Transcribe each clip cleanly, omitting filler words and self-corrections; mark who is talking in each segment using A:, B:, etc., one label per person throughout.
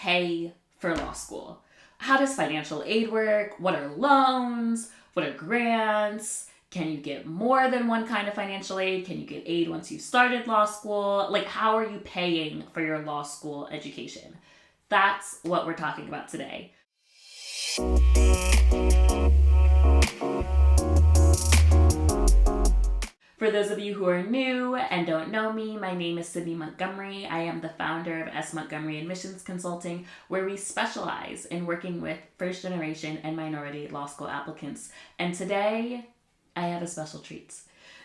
A: pay for law school? How does financial aid work? What are loans? What are grants? Can you get more than one kind of financial aid? Can you get aid once you've started law school? Like, how are you paying for your law school education? That's what we're talking about today. For those of you who are new and don't know me, my name is Sydney Montgomery. I am the founder of Asst Montgomery Admissions Consulting, where we specialize in working with first-generation and minority law school applicants. And today, I have a special treat.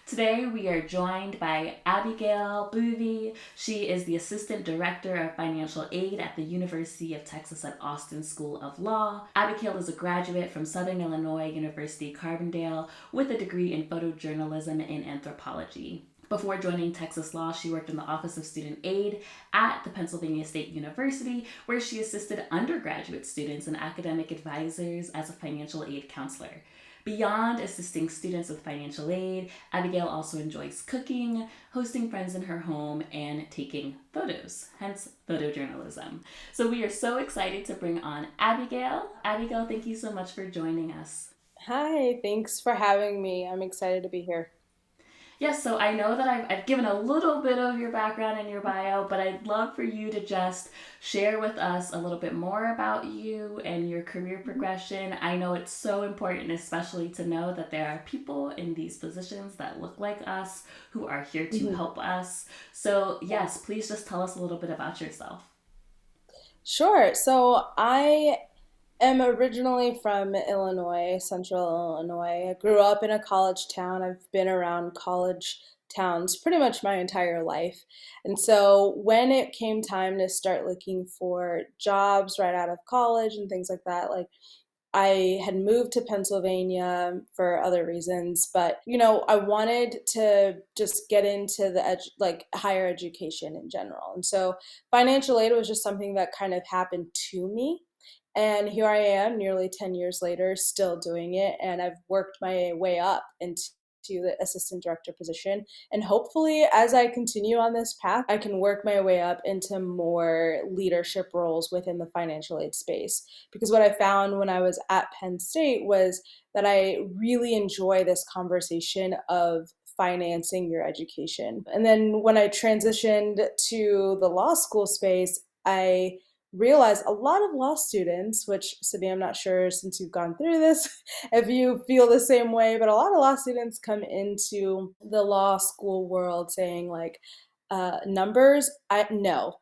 A: Today, we are joined by Abigail Mbuvi. She is the Assistant Director of Financial Aid at the University of Texas at Austin School of Law. Abigail is a graduate from Southern Illinois University Carbondale with a degree in photojournalism and anthropology. Before joining Texas Law, she worked in the Office of Student Aid at the Pennsylvania State University, where she assisted undergraduate students and academic advisors as a financial aid counselor. Beyond assisting students with financial aid, Abigail also enjoys cooking, hosting friends in her home, and taking photos, hence photojournalism. So we are so excited to bring on Abigail. Abigail, thank you so much for joining us.
B: Hi, thanks for having me. I'm excited to be here.
A: Yes, so I know that I've given a little bit of your background and your bio, but I'd love for you to just share with us a little bit more about you and your career progression. I know it's so important, especially to know that there are people in these positions that look like us who are here to
B: Mhm.
A: help us. So, yes, please just tell us a little bit about yourself.
B: Sure. So I am originally from Illinois, Central Illinois. I grew up in a college town. I've been around college towns pretty much my entire life. And so when it came time to start looking for jobs right out of college and things like that, like I had moved to Pennsylvania for other reasons, but I wanted to just get into the like higher education in general. And so financial aid was just something that kind of happened to me. And here I am nearly 10 years later, still doing it. And I've worked my way up into the assistant director position. And hopefully, as I continue on this path, I can work my way up into more leadership roles within the financial aid space. Because what I found when I was at Penn State was that I really enjoy this conversation of financing your education. And then when I transitioned to the law school space, I realized a lot of law students, which Sydney, I'm not sure since you've gone through this, if you feel the same way, but a lot of law students come into the law school world saying like, numbers, I no.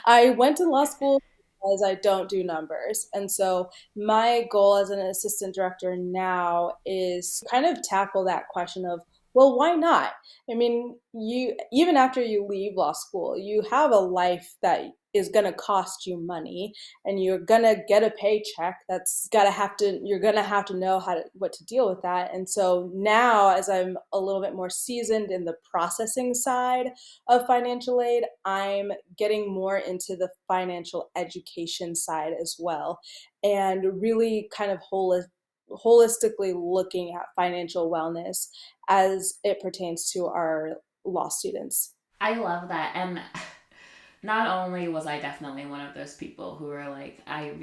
B: I went to law school because I don't do numbers. And so my goal as an assistant director now is kind of tackle that question of, well, why not? I mean, you even after you leave law school, you have a life that is going to cost you money, and you're going to get a paycheck that's got to have to you're going to have to know what to deal with that. And so now, as I'm a little bit more seasoned in the processing side of financial aid, I'm getting more into the financial education side as well, and really kind of holistically looking at financial wellness as it pertains to our law students.
A: I love that. And not only was I definitely one of those people who were like, I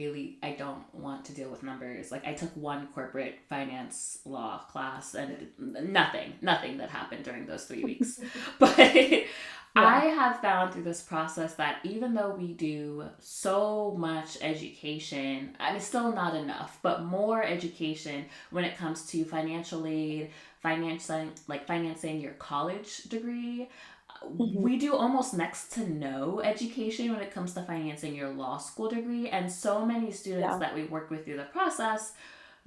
A: don't want to deal with numbers. Like, I took one corporate finance law class and nothing that happened during those 3 weeks. But I
B: Yeah.
A: have found through this process that even though we do so much education, I mean, still not enough, but more education when it comes to financial aid, financing your college degree.
B: Mhm.
A: We do almost next to no education when it comes to financing your law school degree. And so many students
B: Yeah.
A: that we work with through the process,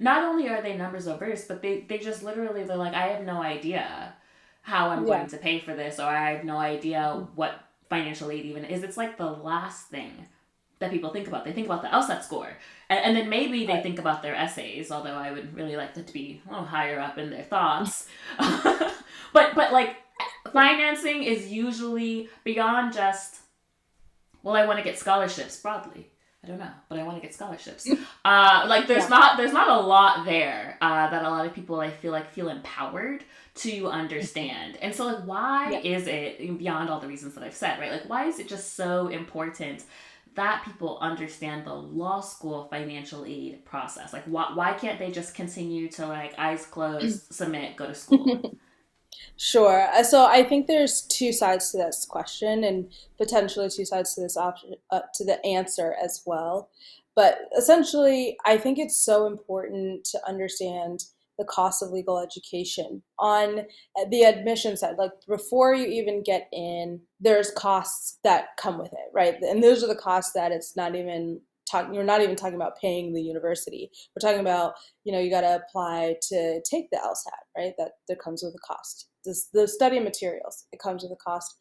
A: not only are they numbers averse, but they just literally, they're like, I have no idea how I'm
B: Yeah.
A: going to pay for this, or I have no idea what financial aid even is. It's like the last thing that people think about. They think about the LSAT score, and then maybe they
B: Right.
A: think about their essays, although I would really like that to be a little higher up in their thoughts. But like, financing is usually beyond just, well, I want to get scholarships broadly. I don't know, but I want to get scholarships. Like,
B: Yeah.
A: there's not a lot there that a lot of people, I feel like, feel empowered to understand. And so, like, why
B: Yeah.
A: is it, beyond all the reasons that I've said, right? Like, why is it just so important that people understand the law school financial aid process. Like, why can't they just continue to, like, eyes closed, submit, go to school?
B: Sure. So I think there's two sides to this question and potentially two sides to this option, to the answer as well. But essentially, I think it's so important to understand the cost of legal education on the admission side. Like before you even get in, there's costs that come with it, right? And those are the costs that it's not even talking, you're not even talking about paying the university. We're talking about, you got to apply to take the LSAT, right? That comes with a cost. The study materials, it comes with a cost.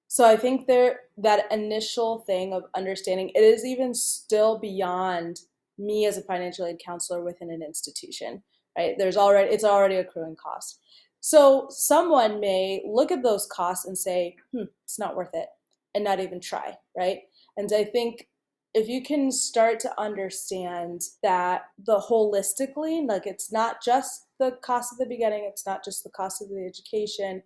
B: So I think that initial thing of understanding it is even still beyond me as a financial aid counselor within an institution, right? It's already accruing cost. So someone may look at those costs and say, it's not worth it, and not even try, right? And I think if you can start to understand that the holistically, like it's not just the cost of the beginning, it's not just the cost of the education,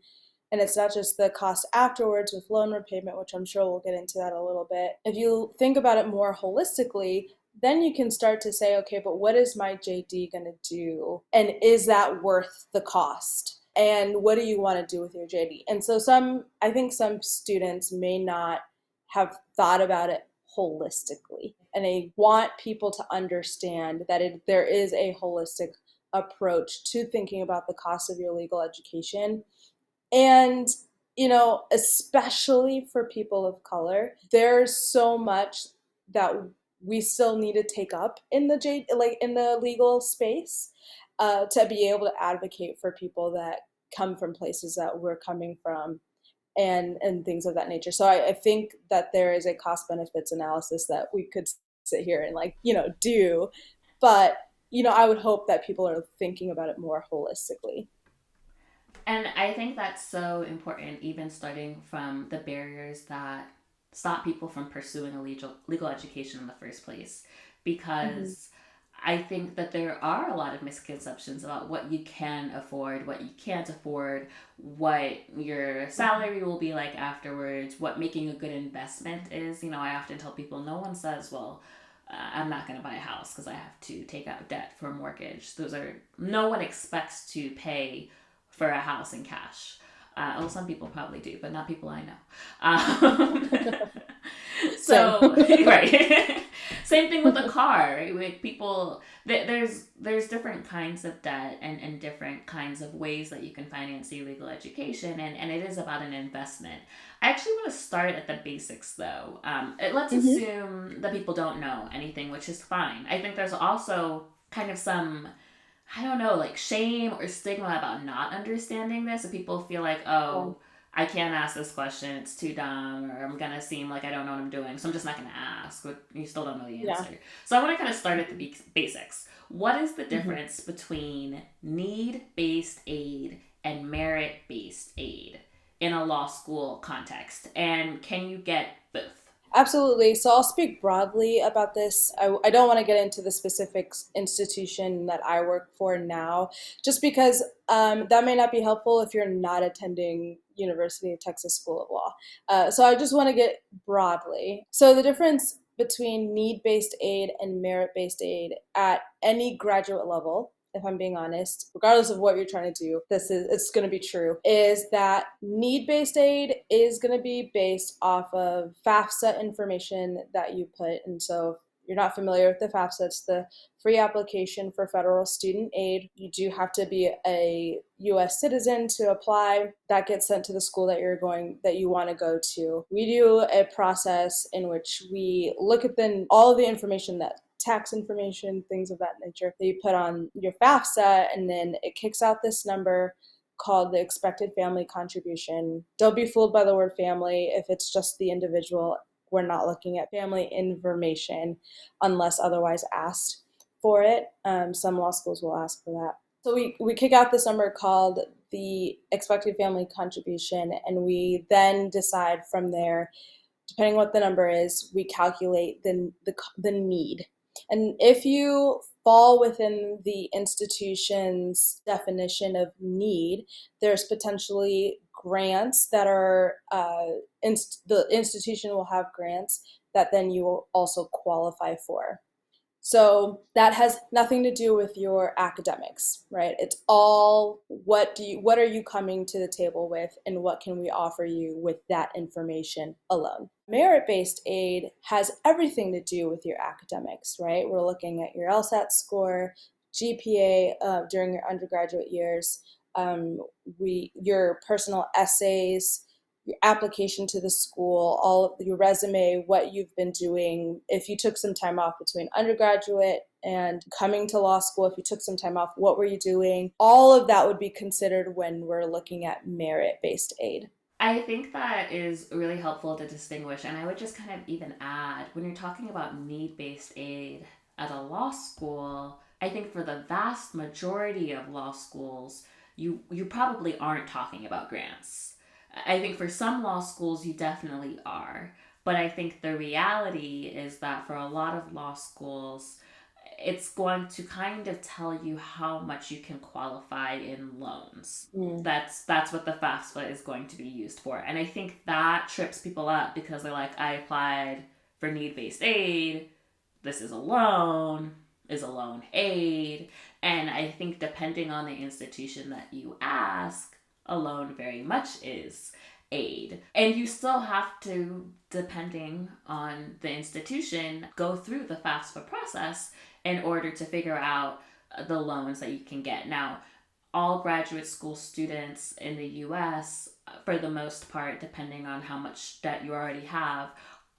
B: and it's not just the cost afterwards with loan repayment, which I'm sure we'll get into that a little bit. If you think about it more holistically, then you can start to say, okay, but what is my JD going to do? And is that worth the cost? And what do you want to do with your JD? And so I think some students may not have thought about it holistically. And I want people to understand that there is a holistic approach to thinking about the cost of your legal education. And, especially for people of color, there's so much that we still need to take up in in the legal space, to be able to advocate for people that come from places that we're coming from, and things of that nature. So I think that there is a cost benefits analysis that we could sit here and do, but I would hope that people are thinking about it more holistically.
A: And I think that's so important, even starting from the barriers that stop people from pursuing a legal education in the first place.
B: Mm-hmm.
A: Because I think that there are a lot of misconceptions about what you can afford, what you can't afford, what your salary will be like afterwards, what making a good investment is. I often tell people no one says, well, I'm not going to buy a house because I have to take out debt for a mortgage. No one expects to pay for a house in cash. Well, some people probably do, but not people I know.
B: Same.
A: So, right. Same thing with a car, right? With people, there's different kinds of debt and different kinds of ways that you can finance your legal education, and it is about an investment. I actually want to start at the basics, though. Let's
B: Hmm.
A: assume that people don't know anything, which is fine. I think there's also kind of some, I don't know, like shame or stigma about not understanding this. And people feel like,
B: Yeah.
A: oh, I can't ask this question. It's too dumb, or I'm going to seem like I don't know what I'm doing. So I'm just not going to ask. But you still don't know the
B: Yeah.
A: answer. So I want to kind of start at the basics. What is the
B: Hmm.
A: difference between need based aid and merit based aid in a law school context? And can you get both?
B: Absolutely. So I'll speak broadly about this. I don't want to get into the specific institution that I work for now, just because that may not be helpful if you're not attending University of Texas School of Law. So I just want to get broadly. So the difference between need-based aid and merit-based aid at any graduate level, if I'm being honest, regardless of what you're trying to do, it's going to be true, is that need-based aid is going to be based off of FAFSA information that you put. And so if you're not familiar with the FAFSA, it's the free application for federal student aid. You do have to be a US citizen to apply. That gets sent to the school that you want to go to. We do a process in which we look at all of the information, that tax information, things of that nature, that you put on your FAFSA, and then it kicks out this number called the expected family contribution. Don't be fooled by the word family. If it's just the individual, we're not looking at family information unless otherwise asked for it. Some law schools will ask for that. So we kick out this number called the expected family contribution, and we then decide from there, depending what the number is, we calculate the need. And if you fall within the institution's definition of need, there's potentially grants that are, the institution will have grants that then you will also qualify for. So that has nothing to do with your academics, right? It's all what are you coming to the table with, and what can we offer you with that information alone. Merit-based aid has everything to do with your academics, right? We're looking at your LSAT score, GPA during your undergraduate years, your personal essays, your application to the school, all of your resume, what you've been doing, if you took some time off between undergraduate and coming to law school, if you took some time off, what were you doing? All of that would be considered when we're looking at merit-based aid.
A: I think that is really helpful to distinguish. And I would just kind of even add, when you're talking about need based aid at a law school, I think for the vast majority of law schools, you probably aren't talking about grants. I think for some law schools, you definitely are. But I think the reality is that for a lot of law schools, it's going to kind of tell you how much you can qualify in loans.
B: Mm.
A: That's what the FAFSA is going to be used for. And I think that trips people up because they're like, I applied for need-based aid. This is a loan aid. And I think depending on the institution that you ask, a loan very much is aid. And you still have to, depending on the institution, go through the FAFSA process in order to figure out the loans that you can get. Now, all graduate school students in the US, for the most part, depending on how much debt you already have,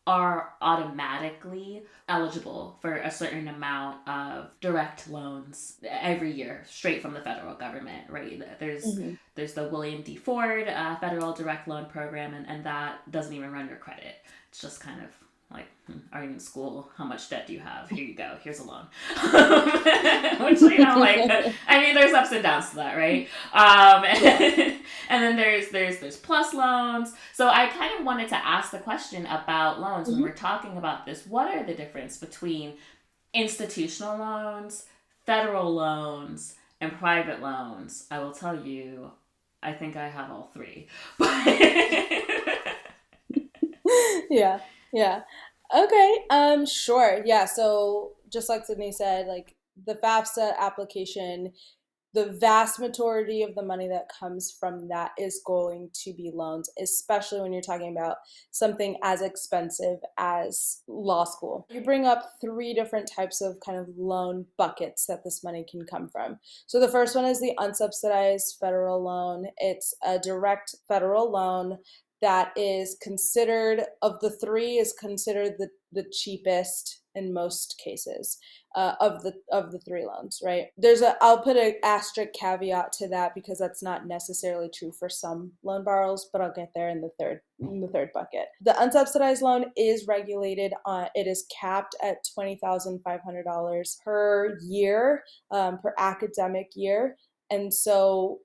A: are automatically eligible for a certain amount of direct loans every year, straight from the federal government, right? There's the William D. Ford federal direct loan program, and that doesn't even run your credit. It's just kind of like, are you in school? How much debt do you have? Here you go. Here's a loan. Which, I mean, there's ups and downs to that, right? And then there's plus loans. So I kind of wanted to ask the question about loans when we're talking about this. What are the difference between institutional loans, federal loans, and private loans? I will tell you, I think I have all three.
B: Yeah, yeah. Okay, sure. Yeah, so just like Sydney said, like the FAFSA application, the vast majority of the money that comes from that is going to be loans, especially when you're talking about something as expensive as law school. You bring up three different types of kind of loan buckets that this money can come from. So the first one is the unsubsidized federal loan. It's a direct federal loan that is considered, of the three, is considered the cheapest in most cases of the three loans, right? I'll put an asterisk caveat to that because that's not necessarily true for some loan borrowers, but I'll get there in the third bucket. The unsubsidized loan is regulated on, it is capped at $20,500 per year, per academic year. And so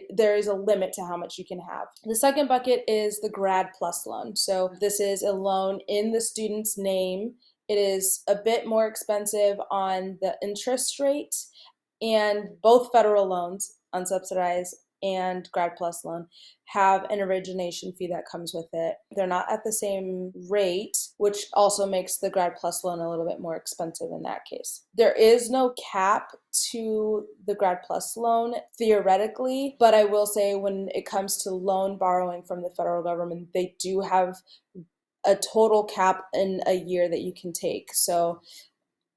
B: there is a limit to how much you can have. The second bucket is the Grad Plus loan. So this is a loan in the student's name. It is a bit more expensive on the interest rate, and both federal loans, unsubsidized and Grad Plus loan, have an origination fee that comes with it. They're not at the same rate, which also makes the Grad Plus loan a little bit more expensive in that case. There is no cap to the Grad Plus loan theoretically, but I will say when it comes to loan borrowing from the federal government, they do have a total cap in a year that you can take. So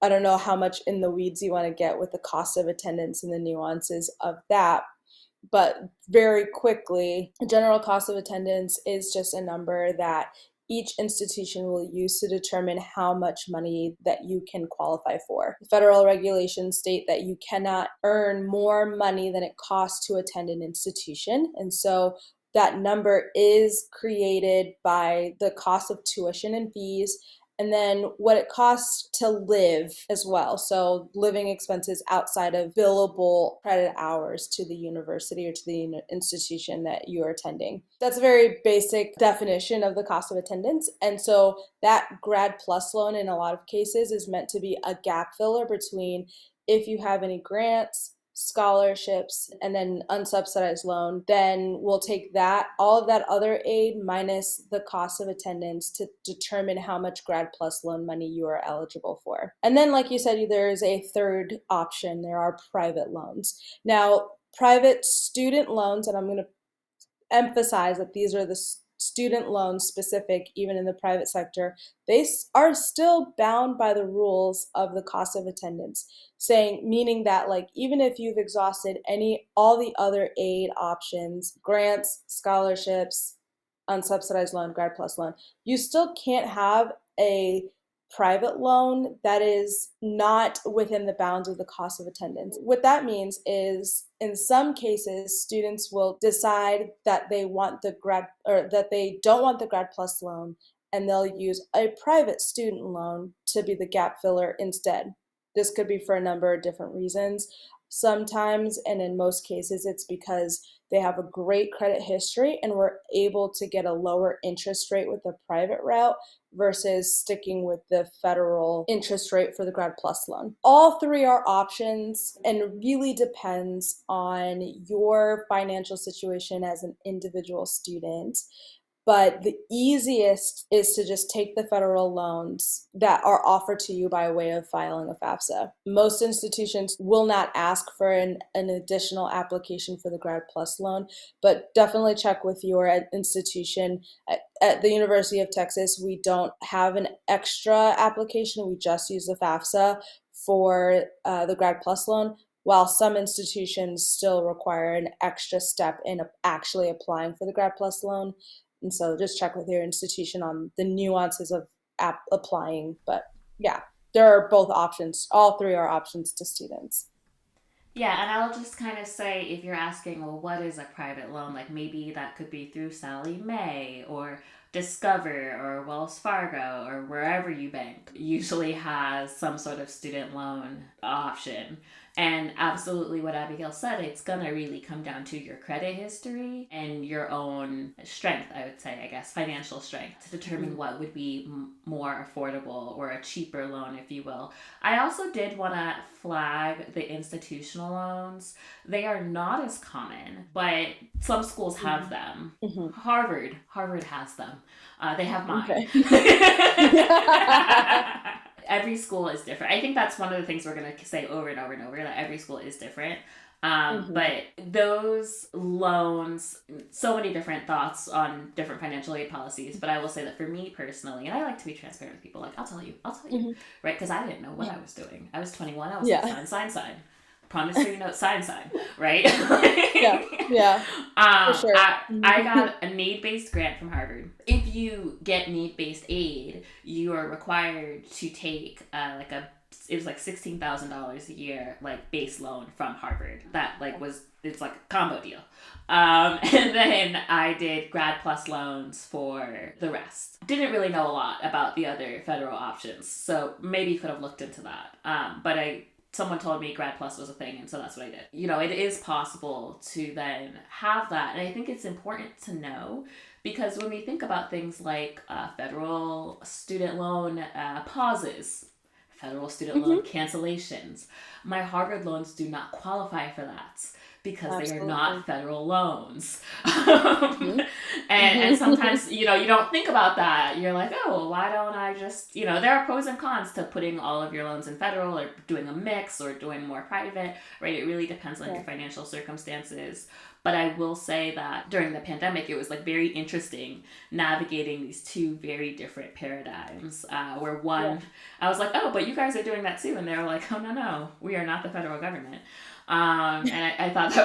B: I don't know how much in the weeds you want to get with the cost of attendance and the nuances of that. But very quickly, general cost of attendance is just a number that each institution will use to determine how much money that you can qualify for. Federal regulations state that you cannot earn more money than it costs to attend an institution. And so that number is created by the cost of tuition and fees, and then what it costs to live as well. So living expenses outside of billable credit hours to the university or to the institution that you are attending. That's a very basic definition of the cost of attendance. And so that Grad Plus loan in a lot of cases is meant to be a gap filler between if you have any grants, scholarships, and then unsubsidized loan, then we'll take that, all of that other aid minus the cost of attendance to determine how much Grad Plus loan money you are eligible for. And then, like you said, there is a third option. There are private loans. Now, private student loans, and I'm going to emphasize that these are the student loans specific, even in the private sector, they are still bound by the rules of the cost of attendance, meaning that, like, even if you've exhausted all the other aid options, grants, scholarships, unsubsidized loan, Grad Plus loan, you still can't have a private loan that is not within the bounds of the cost of attendance. What that means is, in some cases, students will decide that they want that they don't want the Grad Plus loan, and they'll use a private student loan to be the gap filler instead. This could be for a number of different reasons. Sometimes, and in most cases, it's because they have a great credit history and we're able to get a lower interest rate with the private route versus sticking with the federal interest rate for the Grad Plus loan. All three are options, and it really depends on your financial situation as an individual student. But the easiest is to just take the federal loans that are offered to you by way of filing a FAFSA. Most institutions will not ask for an additional application for the Grad Plus loan, but definitely check with your institution. At the University of Texas, we don't have an extra application. We just use the FAFSA for the Grad Plus loan, while some institutions still require an extra step in actually applying for the Grad Plus loan. And so just check with your institution on the nuances of applying. But yeah, there are both options. All three are options to students.
A: Yeah, and I'll just kind of say, if you're asking, well, what is a private loan? Like, maybe that could be through Sally Mae or Discover or Wells Fargo or wherever you bank, usually has some sort of student loan option. And absolutely what Abigail said, it's going to really come down to your credit history and your own strength, I would say, I guess, financial strength, to determine what would be more affordable or a cheaper loan, if you will. I also did want to flag the institutional loans. They are not as common, but some schools have them.
B: Mm-hmm.
A: Harvard has them. They have mine.
B: Okay.
A: Every school is different. I think that's one of the things we're going to say over and over and over, that every school is different. But those loans, so many different thoughts on different financial aid policies. But I will say that for me personally, and I like to be transparent with people, like, I'll tell you, right? Because I didn't know what I was doing. I was 21. I was like, sign. Promissory note, sign, right?
B: Yeah. For sure.
A: I got a need-based grant from Harvard. If you get need-based aid, you are required to take it was like $16,000 a year, like, base loan from Harvard. That it's like a combo deal. And then I did Grad Plus loans for the rest. Didn't really know a lot about the other federal options, so maybe could have looked into that. But someone told me Grad Plus was a thing, and so that's what I did. It is possible to then have that, and I think it's important to know, because when we think about things like federal student loan pauses, federal student loan cancellations, my Harvard loans do not qualify for that, because they are not federal loans. And sometimes, you don't think about that. You're like, oh, well, why don't I just, there are pros and cons to putting all of your loans in federal, or doing a mix, or doing more private, right? It really depends on your financial circumstances. But I will say that during the pandemic, it was like very interesting navigating these two very different paradigms, where one, I was like, oh, but you guys are doing that too. And they were like, oh, no, we are not the federal government. And I thought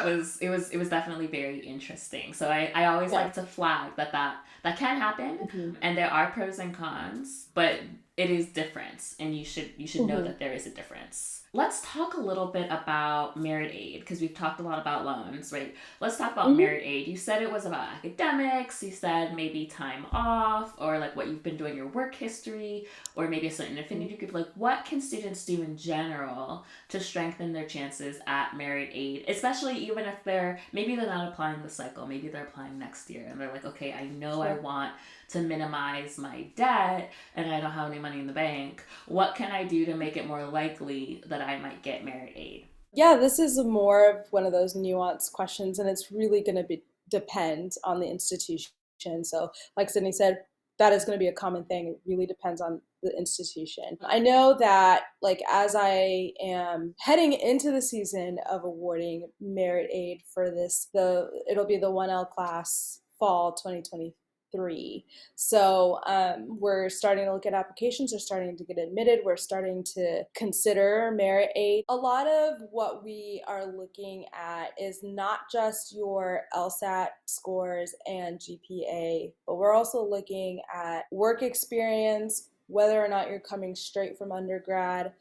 A: it was definitely very interesting. So I always like to flag that can happen, and there are pros and cons, but it is different, and you should know that there is a difference. Let's talk a little bit about merit aid, because we've talked a lot about loans, right? Let's talk about merit aid. You said it was about academics. You said maybe time off, or like what you've been doing, your work history, or maybe a certain affinity group. Like, what can students do in general to strengthen their chances at merit aid, especially even if they're not applying this cycle, maybe they're applying next year, and they're like, okay, I know I want to minimize my debt, and I don't have any money in the bank. What can I do to make it more likely that I might get merit aid?
B: Yeah, this is more of one of those nuanced questions, and it's really going to be depend on the institution. So, like Sydney said, that is going to be a common thing. It really depends on the institution. I know that, like, as I am heading into the season of awarding merit aid for it'll be the 1L class fall 2023. So we're starting to look at applications. We're starting to get admitted. We're starting to consider merit aid. A lot of what we are looking at is not just your LSAT scores and GPA, but we're also looking at work experience, whether or not you're coming straight from undergrad.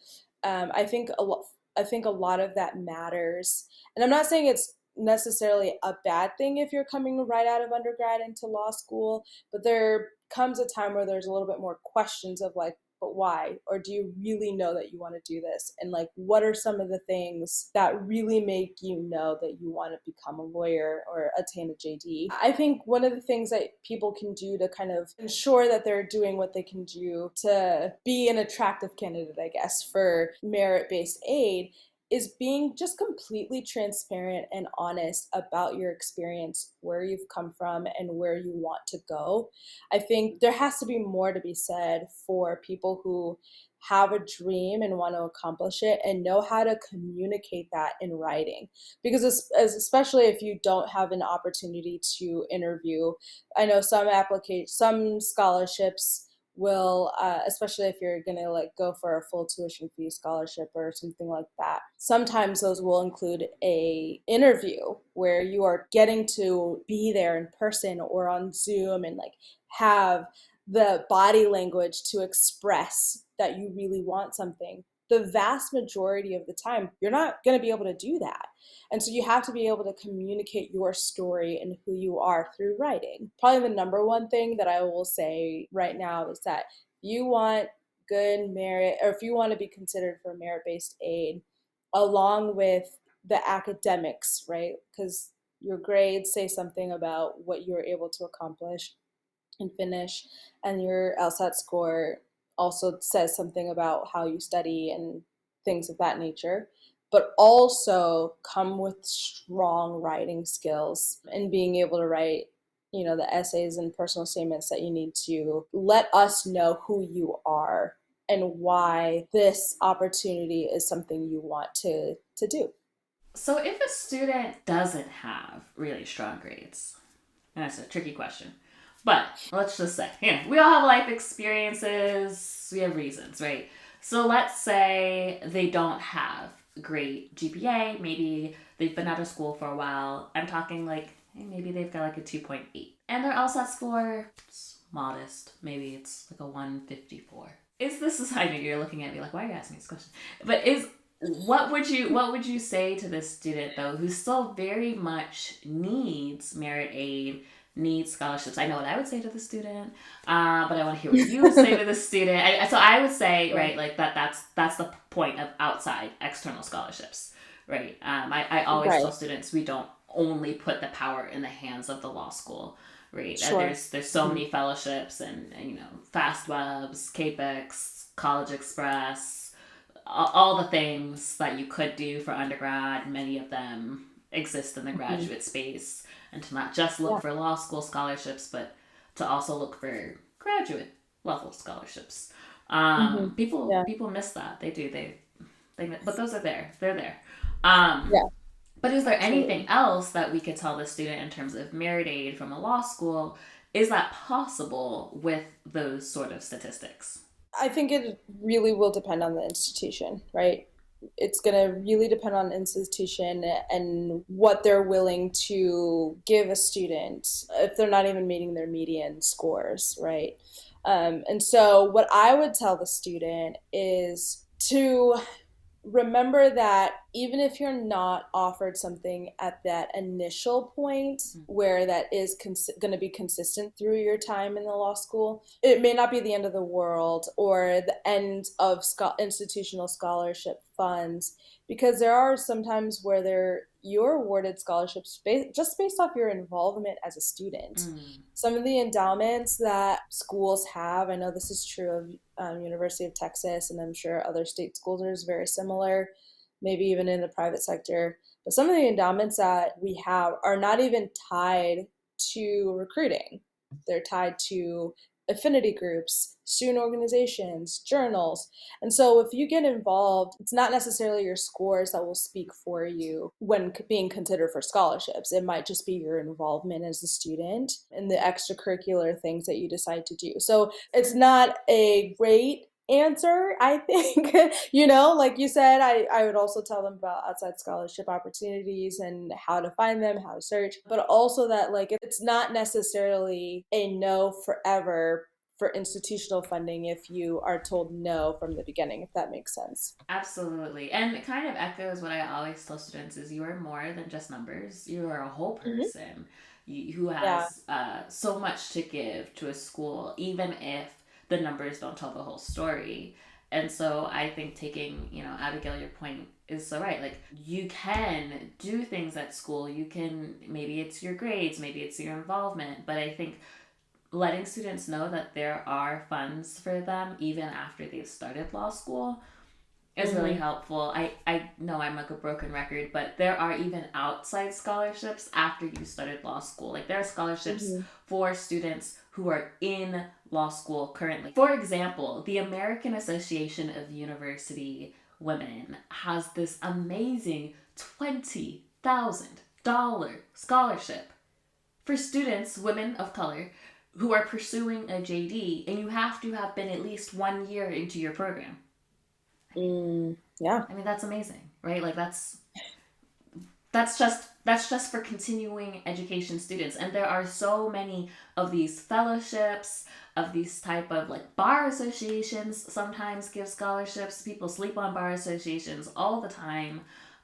B: I think a lot of that matters, and I'm not saying it's necessarily a bad thing if you're coming right out of undergrad into law school, but there comes a time where there's a little bit more questions of like, but why? Or do you really know that you want to do this? And like, what are some of the things that really make you know that you want to become a lawyer or attain a JD? I think one of the things that people can do to kind of ensure that they're doing what they can do to be an attractive candidate, I guess, for merit-based aid is being just completely transparent and honest about your experience, where you've come from, and where you want to go. I think there has to be more to be said for people who have a dream and want to accomplish it and know how to communicate that in writing. Because especially if you don't have an opportunity to interview, I know some scholarships will, especially if you're gonna like go for a full tuition fee scholarship or something like that, sometimes those will include a interview where you are getting to be there in person or on Zoom and like have the body language to express that you really want something. The vast majority of the time you're not going to be able to do that, and so you have to be able to communicate your story and who you are through writing. Probably the number one thing that I will say right now is that you want good merit, or if you want to be considered for merit-based aid, along with the academics, right? Because your grades say something about what you're able to accomplish and finish, and your LSAT score also says something about how you study and things of that nature. But also come with strong writing skills and being able to write, the essays and personal statements that you need to let us know who you are and why this opportunity is something you want to do.
A: So if a student doesn't have really strong grades, and that's a tricky question, but let's just say, we all have life experiences, we have reasons, right? So let's say they don't have great GPA, maybe they've been out of school for a while. I'm talking like, maybe they've got like a 2.8. And their LSAT score is modest. Maybe it's like a 154. Is this, I know you're looking at me like, why are you asking me this question? But what would you say to this student though who still very much needs merit aid, needs scholarships? I know what I would say to the student, but I want to hear what you would say to the student. So I would say, right, like that's the point of outside external scholarships, right? I always tell
B: Right.
A: students we don't only put the power in the hands of the law school, right?
B: Sure.
A: There's so many fellowships and Fast Webs, CAPEX, College Express, all the things that you could do for undergrad. Many of them exist in the
B: Mm-hmm.
A: graduate space, and to not just look
B: Yeah.
A: for law school scholarships, but to also look for graduate level scholarships.
B: Mm-hmm.
A: People
B: Yeah.
A: people miss that. They do. But those are there. They're there. Um,
B: Yeah.
A: but is there anything
B: Absolutely.
A: else that we could tell the student in terms of merit aid from a law school? Is that possible with those sort of statistics?
B: I think it really will depend on the institution, right? It's going to really depend on institution and what they're willing to give a student if they're not even meeting their median scores, right? And so, what I would tell the student is to remember that even if you're not offered something at that initial point where that is going to be consistent through your time in the law school, it may not be the end of the world or the end of institutional scholarship funds, because there are sometimes where you're awarded scholarships just based off your involvement as a student.
A: Mm.
B: Some of the endowments that schools have, I know this is true of University of Texas, and I'm sure other state schools are very similar. maybe even in the private sector. But some of the endowments that we have are not even tied to recruiting. They're tied to affinity groups, student organizations, journals. And so if you get involved, it's not necessarily your scores that will speak for you when being considered for scholarships. It might just be your involvement as a student and the extracurricular things that you decide to do. So it's not a great answer, I think. Like you said, I would also tell them about outside scholarship opportunities and how to find them, how to search, but also that like it's not necessarily a no forever for institutional funding if you are told no from the beginning, if that makes sense.
A: Absolutely. And it kind of echoes what I always tell students is you are more than just numbers. You are a whole
B: Hmm.
A: person who
B: Yeah.
A: has so much to give to a school, even if the numbers don't tell the whole story. And so I think taking, Abigail, your point is so right. Like you can do things at school. You can, maybe it's your grades, maybe it's your involvement, but I think letting students know that there are funds for them even after they've started law school is really
B: Hmm.
A: helpful. I know I'm like a broken record, but there are even outside scholarships after you started law school. Like there are scholarships
B: Hmm.
A: for students who are in law school currently. For example, the American Association of University Women has this amazing $20,000 scholarship for students, women of color, who are pursuing a JD, and you have to have been at least 1 year into your program.
B: Yeah.
A: I mean, that's amazing, right? Like that's just for continuing education students, and there are so many of these fellowships, of these type of like bar associations sometimes give scholarships. People sleep on bar associations all the time.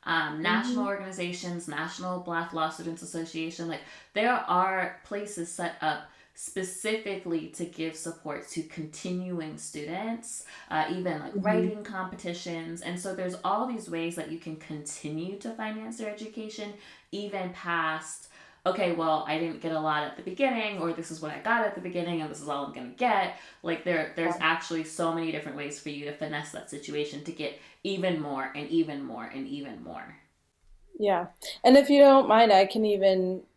A: National
B: Hmm.
A: organizations, National Black Law Students Association, like there are places set up specifically to give support to continuing students, even like
B: Hmm.
A: writing competitions. And so there's all these ways that you can continue to finance their education, even past, okay, well, I didn't get a lot at the beginning, or this is what I got at the beginning, and this is all I'm gonna get. Like there's actually so many different ways for you to finesse that situation to get even more and even more and even more.
B: Yeah. And if you don't mind, I kind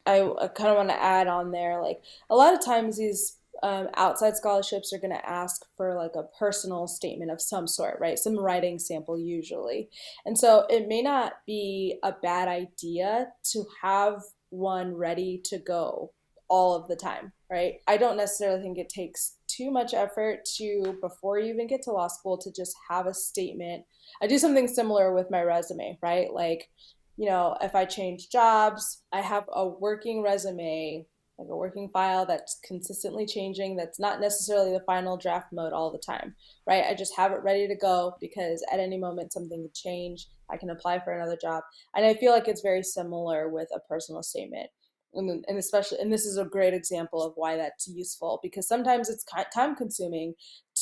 B: of want to add on there, like a lot of times these outside scholarships are going to ask for like a personal statement of some sort, right? Some writing sample usually. And so it may not be a bad idea to have one ready to go all of the time, right? I don't necessarily think it takes too much effort to, before you even get to law school, to just have a statement. I do something similar with my resume, right? Like, if I change jobs, I have a working resume, like a working file that's consistently changing, that's not necessarily the final draft mode all the time, right? I just have it ready to go because at any moment something could change. I can apply for another job. And I feel like it's very similar with a personal statement. And especially, and this is a great example of why that's useful because sometimes it's time consuming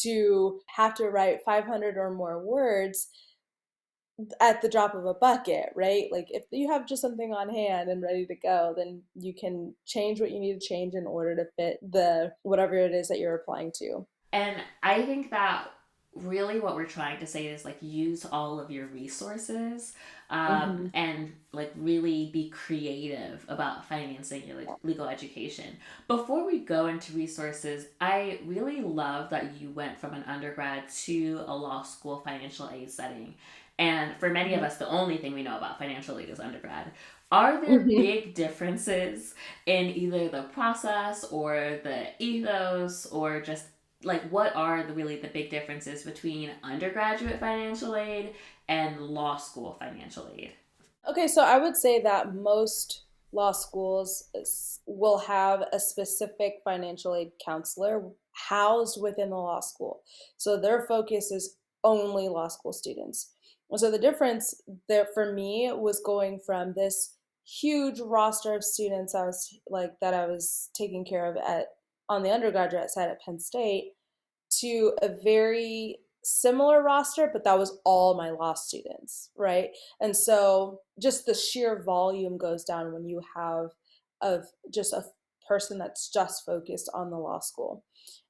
B: to have to write 500 or more words at the drop of a bucket, right? Like if you have just something on hand and ready to go, then you can change what you need to change in order to fit the whatever it is that you're applying to.
A: And I think that really what we're trying to say is like use all of your resources,
B: Hmm.
A: and like really be creative about financing your like, legal education. Before we go into resources, I really love that you went from an undergrad to a law school financial aid setting. And for many of
B: Hmm.
A: us, the only thing we know about financial aid is undergrad. Are there
B: Hmm.
A: big differences in either the process or the ethos, or just like what are really the big differences between undergraduate financial aid and law school financial aid?
B: Okay, so I would say that most law schools will have a specific financial aid counselor housed within the law school. So their focus is only law school students. And so the difference there for me was going from this huge roster of students I was taking care of at on the undergraduate side at Penn State to a very similar roster, but that was all my law students, right? And so just the sheer volume goes down when you have of just a person that's just focused on the law school.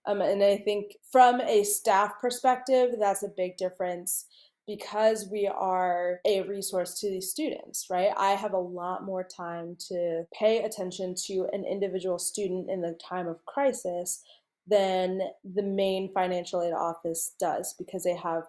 B: And I think from a staff perspective, that's a big difference. because we are a resource to these students, right? I have a lot more time to pay attention to an individual student in the time of crisis than the main financial aid office does, because they have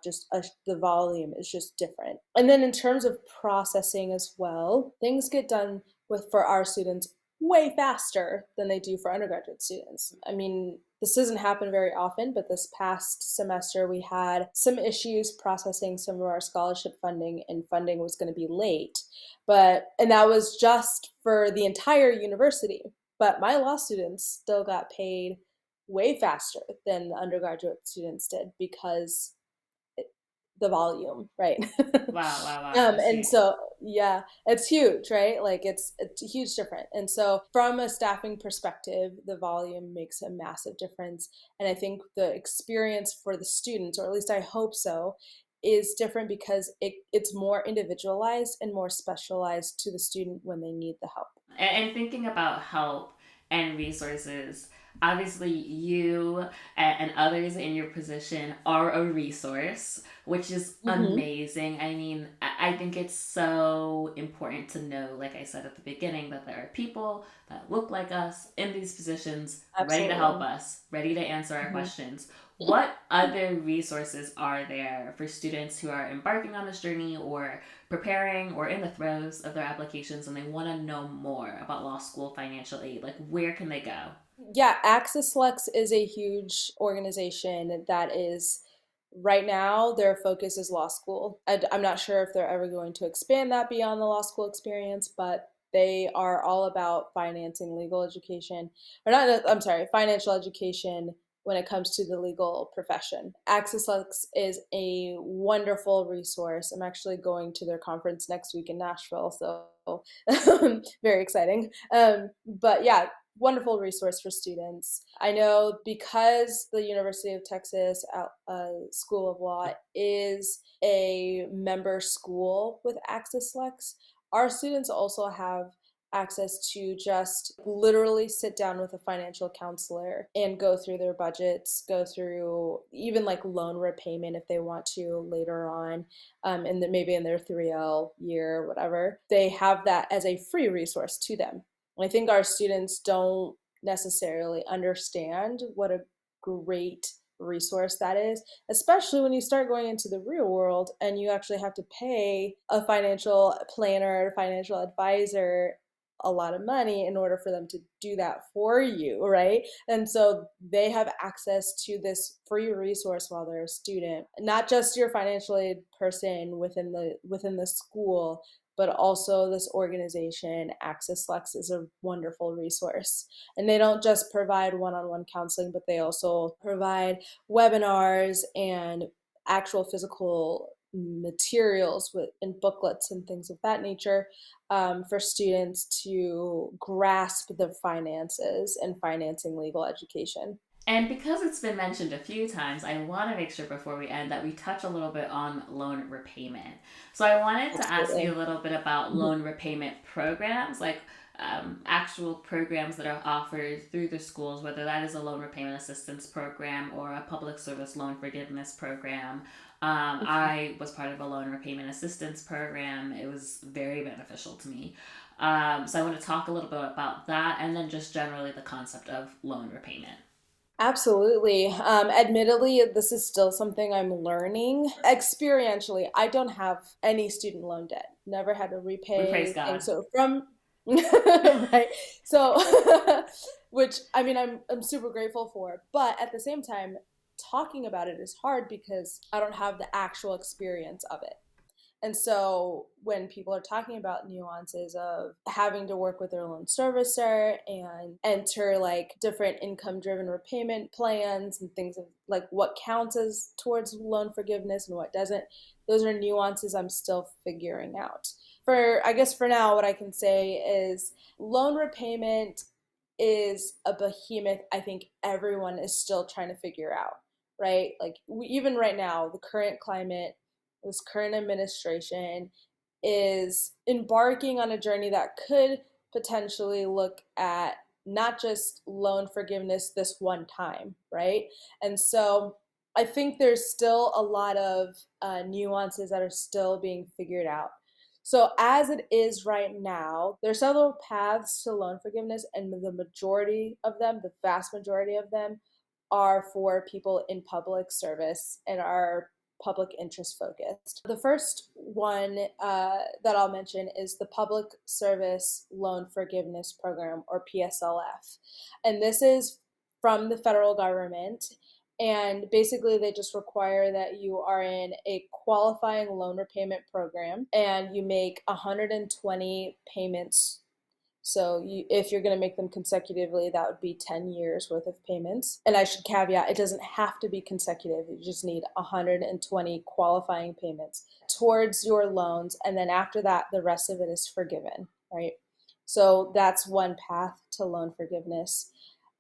B: the volume is just different. And then in terms of processing as well, things get done with for our students way faster than they do for undergraduate students. I mean, this doesn't happen very often, but this past semester we had some issues processing some of our scholarship funding, and funding was going to be late. And that was just for the entire university. But my law students still got paid way faster than the undergraduate students did, because the volume, right?
A: Wow, wow, wow. That's
B: And
A: huge.
B: so, yeah, it's huge, right? Like it's a huge difference. And so, from a staffing perspective, the volume makes a massive difference. And I think the experience for the students, or at least I hope so, is different because it's more individualized and more specialized to the student when they need the help.
A: And thinking about help and resources, obviously you and others in your position are a resource, which is
B: Mm-hmm.
A: amazing. I mean, I think it's so important to know, like I said at the beginning, that there are people that look like us in these positions, ready to help
B: Absolutely.
A: us, ready to answer our
B: Mm-hmm.
A: questions. What other resources are there for students who are embarking on this journey, or preparing, or in the throes of their applications, and they want to know more about law school financial aid? Like, where can they go?
B: Yeah, Access Lex is a huge organization that is right now their focus is law school. I'm not sure if they're ever going to expand that beyond the law school experience, but they are all about financing legal education, or not, I'm sorry, financial education when it comes to the legal profession. Access Lex is a wonderful resource. I'm actually going to their conference next week in Nashville, so very exciting. But yeah, wonderful resource for students. I know because the University of Texas School of Law is a member school with Access Lex, our students also have access to just literally sit down with a financial counselor and go through their budgets, go through even like loan repayment if they want to later on, and then maybe in their 3L year, whatever. They have that as a free resource to them. I think our students don't necessarily understand what a great resource that is, especially when you start going into the real world and you actually have to pay a financial planner, financial advisor a lot of money in order for them to do that for you, right? And so they have access to this free resource while they're a student, not just your financial aid person within the school, but also this organization. Access Lex is a wonderful resource. And they don't just provide one-on-one counseling, but they also provide webinars and actual physical materials and booklets and things of that nature, for students to grasp the finances and financing legal education.
A: And because it's been mentioned a few times, I want to make sure before we end that we touch a little bit on loan repayment. So I wanted to ask you
B: Absolutely.
A: a little bit about
B: Mhm.
A: loan repayment programs, like actual programs that are offered through the schools, whether that is a loan repayment assistance program or a public service loan forgiveness program. I was part of a loan repayment assistance program. It was very beneficial to me. So I want to talk a little bit about that, and then just generally the concept of loan repayment.
B: Absolutely. Admittedly, this is still something I'm learning experientially. I don't have any student loan debt. Never had to
A: We praise
B: repay
A: God.
B: things. So from right. So which I mean I'm super grateful for. But at the same time, talking about it is hard because I don't have the actual experience of it. And so when people are talking about nuances of having to work with their loan servicer and enter like different income driven repayment plans and things of like what counts as towards loan forgiveness and what doesn't, those are nuances I'm still figuring out. I guess for now, what I can say is loan repayment is a behemoth I think everyone is still trying to figure out, right? Like even right now, the current climate, this current administration is embarking on a journey that could potentially look at not just loan forgiveness this one time, right? And so I think there's still a lot of nuances that are still being figured out. So, as it is right now, there are several paths to loan forgiveness, and the majority of them, the vast majority of them, are for people in public service and are public interest focused. The first one that I'll mention is the Public Service Loan Forgiveness Program, or PSLF. And this is from the federal government, and basically, they just require that you are in a qualifying loan repayment program and you make 120 payments. So if you're going to make them consecutively, that would be 10 years worth of payments. And I should caveat, it doesn't have to be consecutive. You just need 120 qualifying payments towards your loans. And then after that, the rest of it is forgiven, right? So that's one path to loan forgiveness.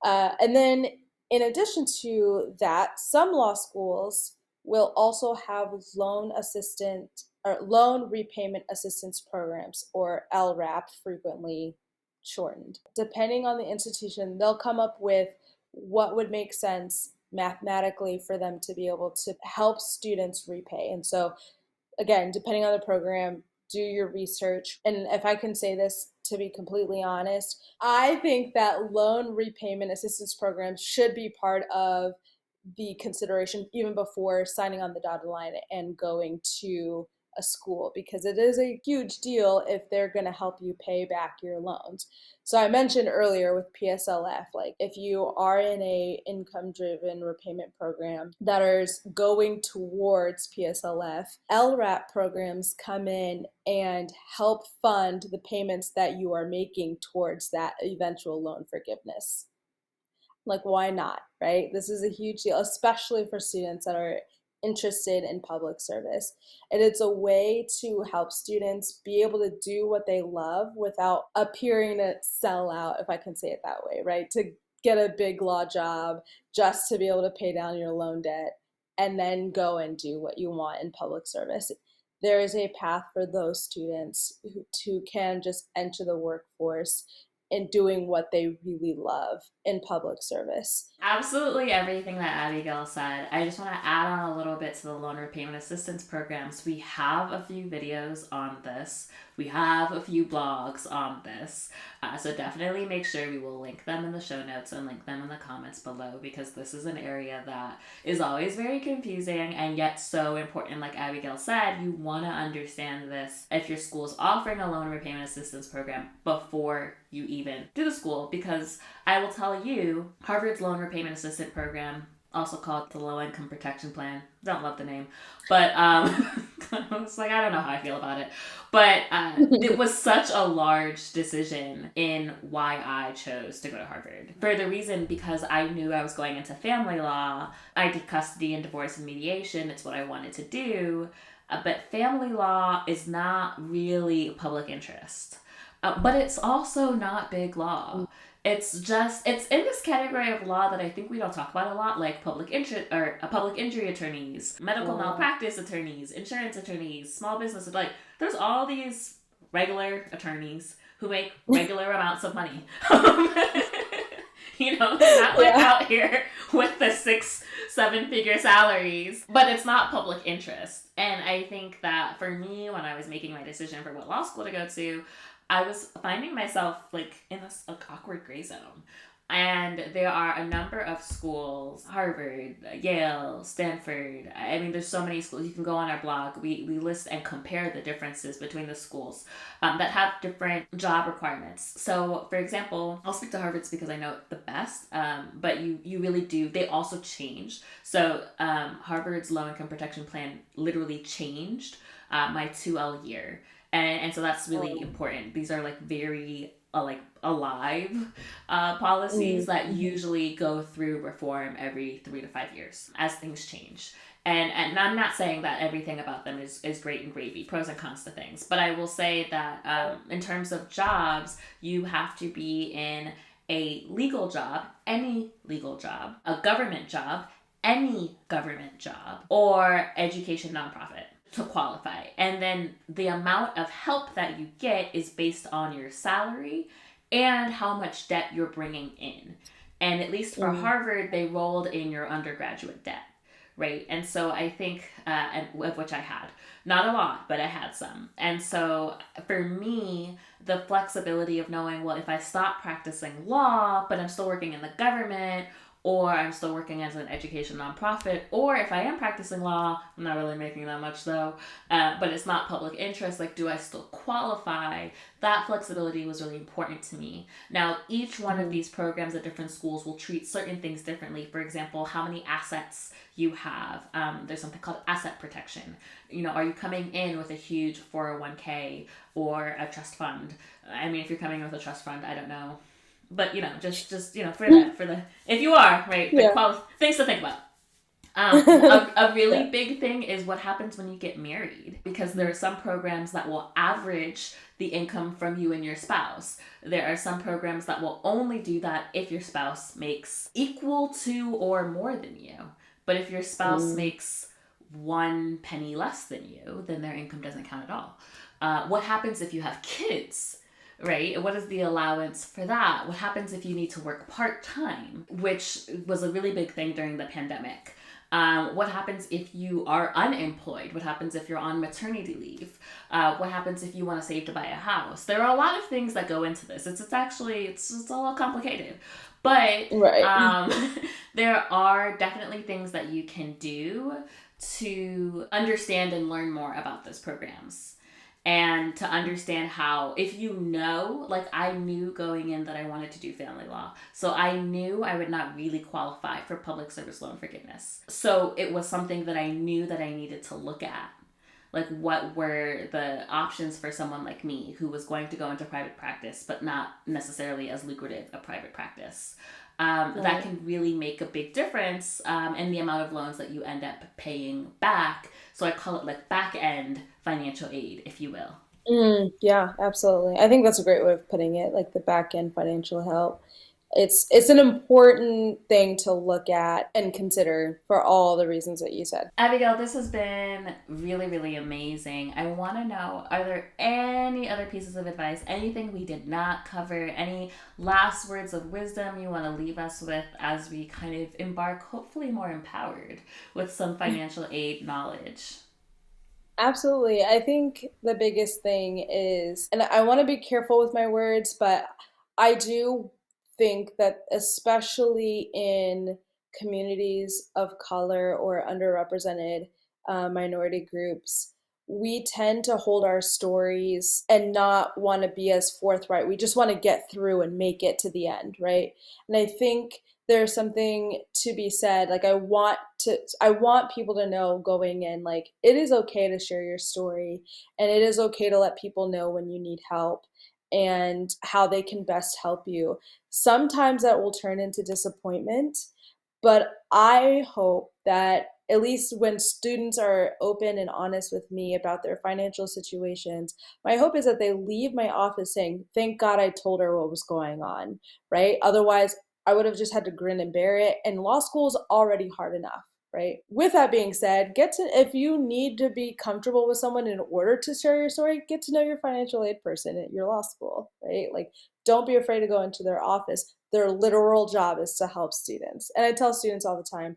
B: And then in addition to that, some law schools will also have loan assistant or loan repayment assistance programs, or LRAP, frequently shortened. Depending on the institution, they'll come up with what would make sense mathematically for them to be able to help students repay. And so, again, depending on the program, do your research. And if I can say this, to be completely honest, I think that loan repayment assistance programs should be part of the consideration even before signing on the dotted line and going to a school, because it is a huge deal if they're going to help you pay back your loans. So I mentioned earlier with PSLF, like if you are in a income driven repayment program that is going towards PSLF, LRAP programs come in and help fund the payments that you are making towards that eventual loan forgiveness. Like, why not, right? This is a huge deal, especially for students that are interested in public service. And it's a way to help students be able to do what they love without appearing to sell out, if I can say it that way, right? To get a big law job just to be able to pay down your loan debt and then go and do what you want in public service. There is a path for those students who can just enter the workforce in doing what they really love in public service.
A: Absolutely everything that Abigail said. I just want to add on a little bit to the loan repayment assistance programs. We have a few videos on this. We have a few blogs on this. So definitely make sure we will link them in the show notes and link them in the comments below, because this is an area that is always very confusing and yet so important. Like Abigail said, you want to understand this if your school is offering a loan repayment assistance program before you even do the school, because I will tell you, Harvard's loan repayment assistant program, also called the Low Income Protection Plan. Don't love the name, but it's like, I don't know how I feel about it. But it was such a large decision in why I chose to go to Harvard. For the reason, because I knew I was going into family law. I did custody and divorce and mediation. It's what I wanted to do. But family law is not really public interest. But it's also not big law. It's in this category of law that I think we don't talk about a lot, like public injury attorneys, medical malpractice attorneys, insurance attorneys, small business. Like, there's all these regular attorneys who make regular amounts of money. They're not like out here with the 6-7 figure salaries, but it's not public interest. And I think that for me, when I was making my decision for what law school to go to, I was finding myself like in this awkward gray zone. And there are a number of schools, Harvard, Yale, Stanford. I mean, there's so many schools. You can go on our blog. We list and compare the differences between the schools that have different job requirements. So, for example, I'll speak to Harvard's because I know it the best, but you really do. They also changed. So Harvard's low income protection plan literally changed my 2L year. And so that's really important. These are like very alive policies that usually go through reform every 3 to 5 years as things change. And I'm not saying that everything about them is great and gravy, pros and cons to things. But I will say that in terms of jobs, you have to be in a legal job, any legal job, a government job, any government job, or education nonprofit to qualify. And then the amount of help that you get is based on your salary and how much debt you're bringing in. And at least for Harvard, they rolled in your undergraduate debt. right? And so I think, of which I had, not a lot, but I had some. And so for me, the flexibility of knowing, well, if I stop practicing law, but I'm still working in the government, or I'm still working as an education nonprofit, or if I am practicing law, I'm not really making that much though, but it's not public interest, like, do I still qualify? That flexibility was really important to me. Now, each one of
B: Mhm.
A: these programs at different schools will treat certain things differently. For example, how many assets you have. There's something called asset protection. Are you coming in with a huge 401k or a trust fund? I mean, if you're coming in with a trust fund, I don't know, but just for the if you are right,
B: Yeah.
A: things to think about. A really
B: Yeah.
A: big thing is what happens when you get married, because there are some programs that will average the income from you and your spouse. There are some programs that will only do that if your spouse makes equal to or more than you. But if your spouse
B: Mm.
A: makes one penny less than you, then their income doesn't count at all. What happens if you have kids? Right? What is the allowance for that? What happens if you need to work part time, which was a really big thing during the pandemic? What happens if you are unemployed? What happens if you're on maternity leave? What happens if you want to save to buy a house? There are a lot of things that go into this. It's a little complicated, but
B: Right.
A: there are definitely things that you can do to understand and learn more about those programs, and to understand how, if like, I knew going in that I wanted to do family law, so I knew I would not really qualify for public service loan forgiveness, so it was something that I knew that I needed to look at, like, what were the options for someone like me who was going to go into private practice but not necessarily as lucrative a private practice. That
B: Right.
A: can really make a big difference in the amount of loans that you end up paying back. So I call it like back end financial aid, if you will.
B: Yeah, absolutely. I think that's a great way of putting it, like the back end financial help. It's an important thing to look at and consider for all the reasons that you said.
A: Abigail, this has been really, really amazing. I want to know, are there any other pieces of advice, anything we did not cover, any last words of wisdom you want to leave us with as we kind of embark, hopefully more empowered, with some financial aid knowledge?
B: Absolutely. I think the biggest thing is, and I want to be careful with my words, but I do think that especially in communities of color or underrepresented minority groups, we tend to hold our stories and not want to be as forthright. We just want to get through and make it to the end, right? And I think there's something to be said. Like I want people to know going in, like, it is okay to share your story, and it is okay to let people know when you need help and how they can best help you. Sometimes that will turn into disappointment, but I hope that at least when students are open and honest with me about their financial situations, my hope is that they leave my office saying, thank God I told her what was going on, right? Otherwise, I would have just had to grin and bear it. And law school is already hard enough, right? With that being said, if you need to be comfortable with someone in order to share your story, get to know your financial aid person at your law school, right? Like, don't be afraid to go into their office. Their literal job is to help students. And I tell students all the time,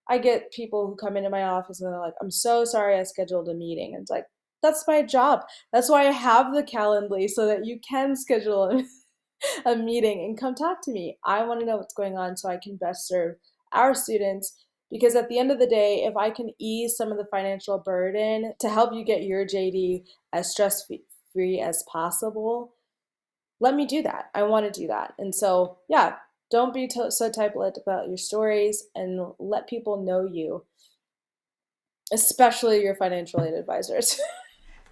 B: I get people who come into my office and they're like, I'm so sorry I scheduled a meeting. And it's like, that's my job. That's why I have the Calendly so that you can schedule a meeting and come talk to me. I want to know what's going on so I can best serve our students. Because at the end of the day, if I can ease some of the financial burden to help you get your JD as stress free as possible, let me do that. I want to do that. And so, yeah, don't be so tight-lipped about your stories and let people know you, especially your financial aid advisors.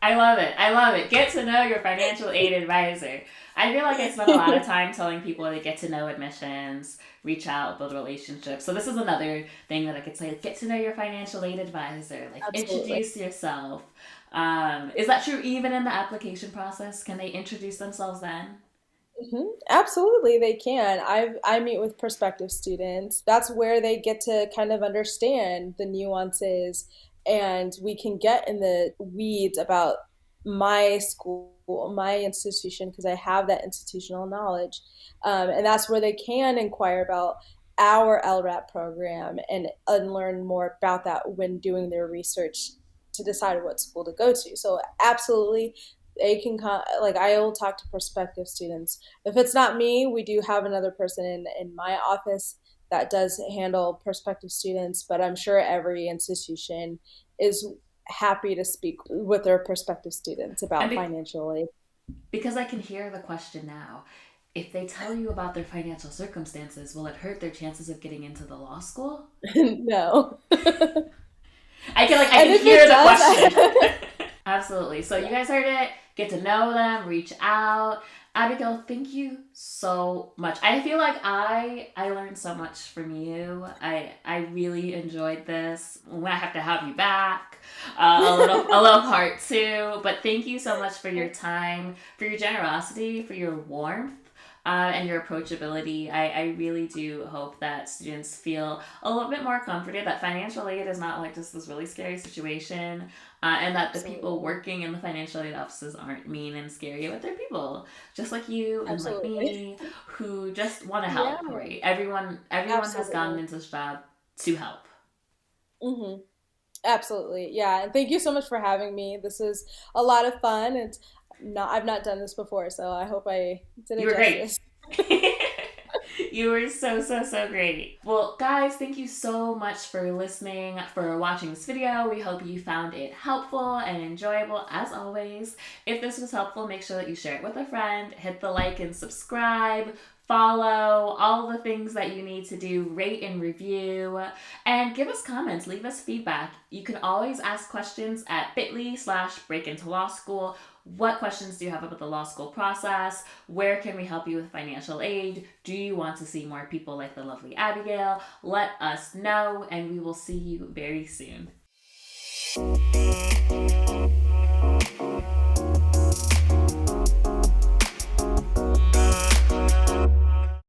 A: I love it. I love it. Get to know your financial aid advisor. I feel like I spend a lot of time telling people to get to know admissions, reach out, build relationships. So this is another thing that I could say: get to know your financial aid advisor. Like,
B: Absolutely.
A: introduce yourself. Is that true even in the application process? Can they introduce themselves then?
B: Absolutely, they can. I meet with prospective students. That's where they get to kind of understand the nuances, and we can get in the weeds about my school, my institution, because I have that institutional knowledge. And that's where they can inquire about. our LRAP program and learn more about that when doing their research to decide what school to go to. So absolutely, they can like I will talk to prospective students. If it's not me, we do have another person in my office that does handle prospective students, but I'm sure every institution is happy to speak with their prospective students
A: And
B: about financial aid.
A: because I can hear the question now. If they tell you about their financial circumstances, will it hurt their chances of getting into the law school?
B: No.
A: I
B: And
A: can
B: if
A: hear
B: it
A: the question.
B: does,
A: Absolutely. So you guys heard it. Get to know them, reach out. Abigail, thank you so much. I feel like I learned so much from you. I really enjoyed this. I'm gonna have to have you back a little part two. But thank you so much for your time, for your generosity, for your warmth. And your approachability. I really do hope that students feel a little bit more comforted that financial aid is not like just this really scary situation, and that the people
B: absolutely.
A: working in the financial aid offices aren't mean and scary, but they're people just like you and like
B: Absolutely.
A: me who just want to
B: Yeah,
A: help, right? Everyone has gotten
B: absolutely.
A: into this job to help.
B: Hmm. Absolutely. Yeah. And thank you so much for having me. This is a lot of fun. I've not done this before, so I hope I did
A: You
B: it
A: were great.
B: justice.
A: You were so, so, so great. Well, guys, thank you so much for listening, for watching this video. We hope you found it helpful and enjoyable as always. If this was helpful, make sure that you share it with a friend, hit the like and subscribe, follow, all the things that you need to do, rate and review, and give us comments, leave us feedback. You can always ask questions at bit.ly/breakintolawschool. What questions do you have about the law school process? Where can we help you with financial aid? Do you want to see more people like the lovely Abigail? Let us know, and we will see you very soon.